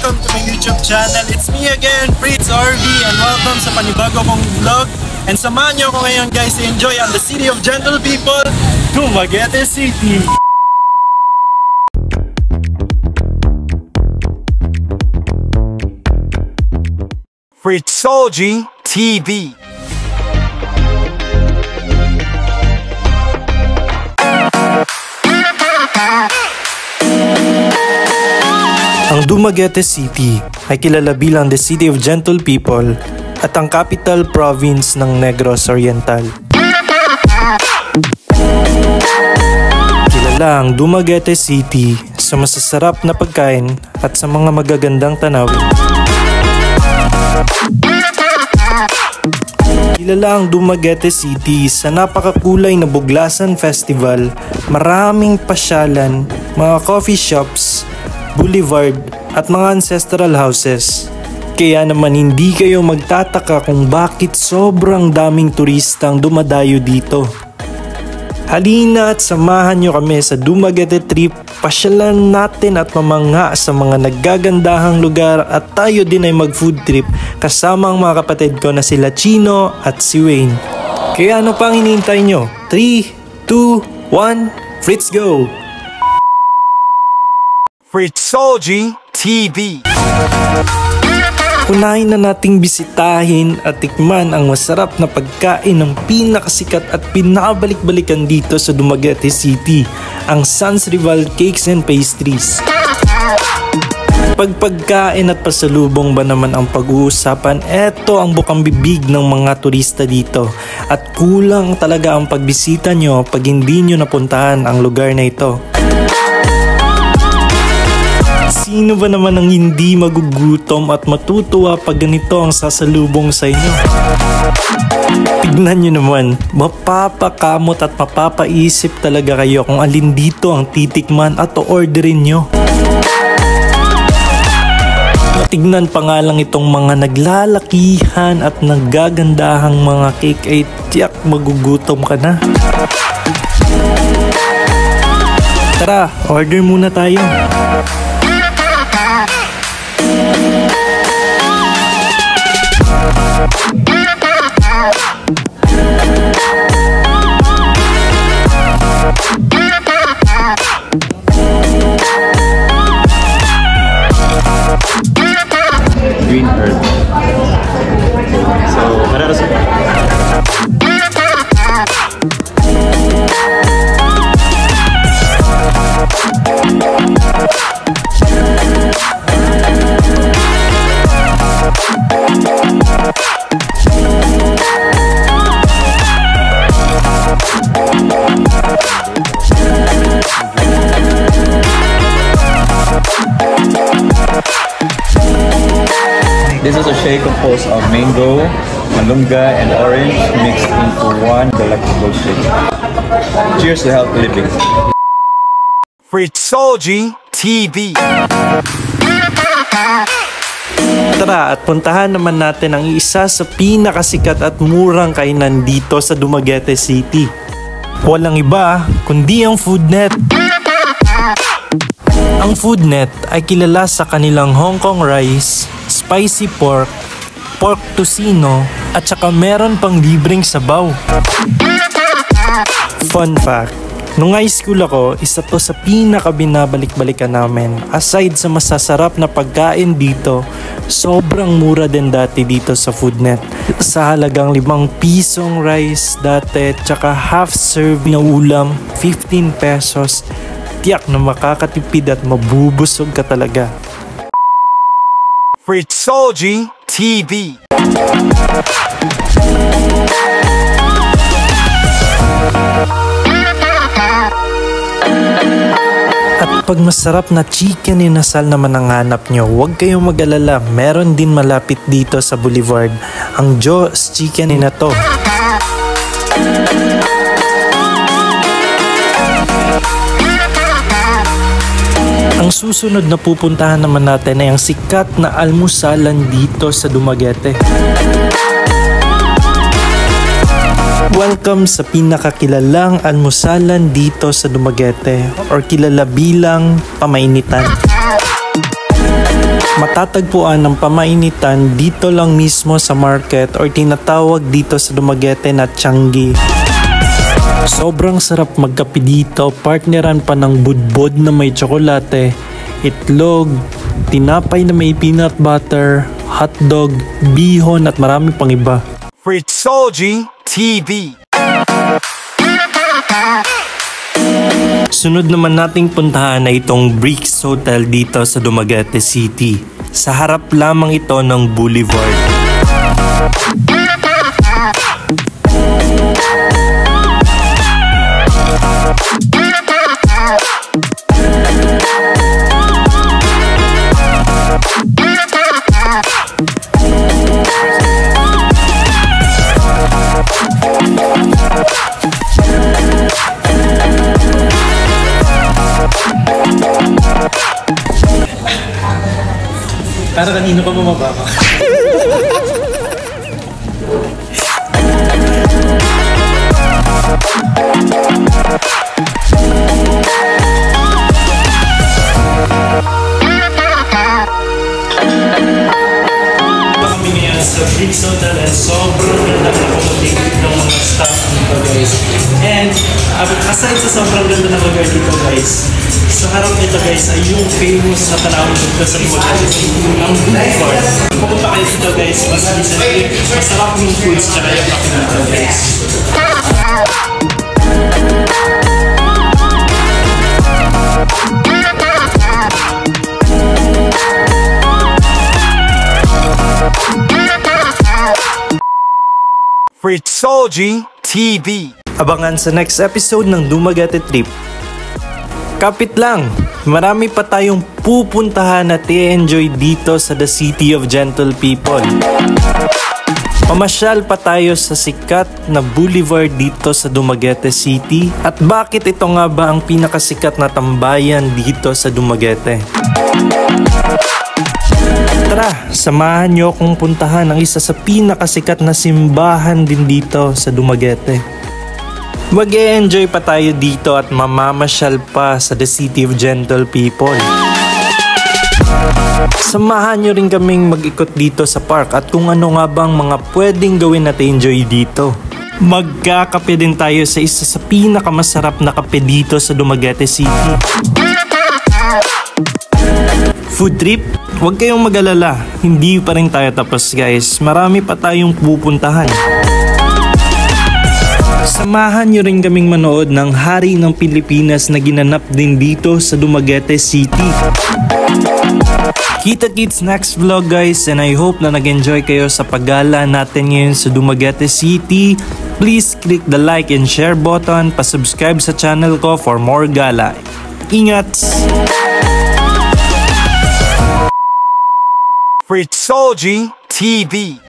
welcome to my YouTube channel. It's me again, Fritz RV, and welcome sa panibago kong vlog. And samahan niyo ako ngayon guys to enjoy on the city of gentle people, Dumaguete City. Fritzology TV. Ang Dumaguete City ay kilala bilang the city of gentle people at ang capital province ng Negros Oriental. Kilala ang Dumaguete City sa masasarap na pagkain at sa mga magagandang tanawin. Kilala ang Dumaguete City sa napakakulay na Buglasan Festival, maraming pasyalan, mga coffee shops, boulevard at mga ancestral houses. Kaya naman hindi kayo magtataka kung bakit sobrang daming turistang dumadayo dito. Halina at samahan nyo kami sa Dumaguete trip, pasyalan natin at mamangha sa mga naggagandahang lugar at tayo din ay mag food trip kasama ang mga kapatid ko na sila Chino at si Wayne. Kaya ano pang hinihintay nyo? 3, 2, 1, Fritz go! Fritzology TV. Unahin na nating bisitahin at tikman ang masarap na pagkain ng pinakasikat at pinakabalik-balikan dito sa Dumaguete City, ang Sans Rival Cakes and Pastries. Pagpagkain at pasalubong ba naman ang pag-uusapan, eto ang bukang bibig ng mga turista dito. At kulang talaga ang pagbisita nyo pag hindi nyo napuntahan ang lugar na ito. Sino ba naman ang hindi magugutom at matutuwa pag ganito ang sasalubong sa inyo? Tignan nyo naman, mapapakamot at mapapaisip talaga kayo kung alin dito ang titikman at o-orderin nyo. Tignan pa nga lang itong mga naglalakihan at naggagandahang mga cake ay tiyak magugutom ka na. Tara, order muna tayo. Green herb. So, para sa This is a shake composed of mango, malunga, and orange mixed into one delectable shake. Cheers to healthy living. Fritzology TV. Tara at puntahan naman natin ang isa sa pinakasikat at murang kainan dito sa Dumaguete City. Walang iba kundi ang Foodnet. Ang Foodnet ay kilala sa kanilang Hong Kong rice, spicy pork, pork tocino, at saka meron pang libreng sabaw. Fun fact, nung high school ako, isa to sa pinakabinabalik-balikan namin. Aside sa masasarap na pagkain dito, sobrang mura din dati dito sa Foodnet. Sa halagang 5 pisong rice dati, tsaka half serve na ulam, 15 pesos. Tiyak na makakatipid at mabubusog ka talaga. Fritzology TV. At pag masarap na chicken inasal naman ang hanap nyo, huwag kayong mag-alala, meron din malapit dito sa Boulevard, ang Joe's Chicken na to. Ang susunod na pupuntahan naman natin ay ang sikat na almusalan dito sa Dumaguete. Welcome sa pinakakilalang almusalan dito sa Dumaguete or kilala bilang Pamainitan. Matatagpuan ng pamainitan dito lang mismo sa market or tinatawag dito sa Dumaguete na Tianggi. Sobrang sarap magkape dito, partneran pa ng budbod na may tsokolate, itlog, tinapay na may peanut butter, hotdog, bihon at marami pang iba. Fritzology TV. Sunod naman nating puntahan na itong Bricks Hotel dito sa Dumaguete City. Sa harap lamang ito ng Boulevard. Para kanino pa bumaba ka? Kami ngayon sa Bricks Hotel and sobrang ganda na accommodated ng mga staff dito guys. And aside sa sobrang ganda na lugar dito guys, sa harap nito guys ay yung famous na tanawin dito sa Dumaguete City, ang Boulevard. Pupunta kayo dito guys, mas recently, masarap yung foods tsaka yung kape dito guys. Fritzology TV. Abangan sa next episode ng Dumaguete Trip. Kapit lang, marami pa tayong pupuntahan at i-enjoy dito sa The City of Gentle People. Pamasyal pa tayo sa sikat na boulevard dito sa Dumaguete City. At bakit ito nga ba ang pinakasikat na tambayan dito sa Dumaguete? Tara, samahan nyo akong puntahan ang isa sa pinakasikat na simbahan din dito sa Dumaguete. Mag-e-enjoy pa tayo dito at mamamasyal pa sa The City of Gentle People. Samahan nyo rin kaming mag-ikot dito sa park at kung ano nga bang mga pwedeng gawin at enjoy dito. Magkakape din tayo sa isa sa pinakamasarap na kape dito sa Dumaguete City. Food trip? Huwag kayong mag-alala, hindi pa rin tayo tapos guys, marami pa tayong pupuntahan. Samahan nyo rin kaming manood ng Hari ng Pilipinas na ginanap din dito sa Dumaguete City. Kita-kits next vlog guys, and I hope na nag-enjoy kayo sa paggala natin ngayon sa Dumaguete City. Please click the like and share button, pa-subscribe sa channel ko for more gala. Ingat! Fritzology TV.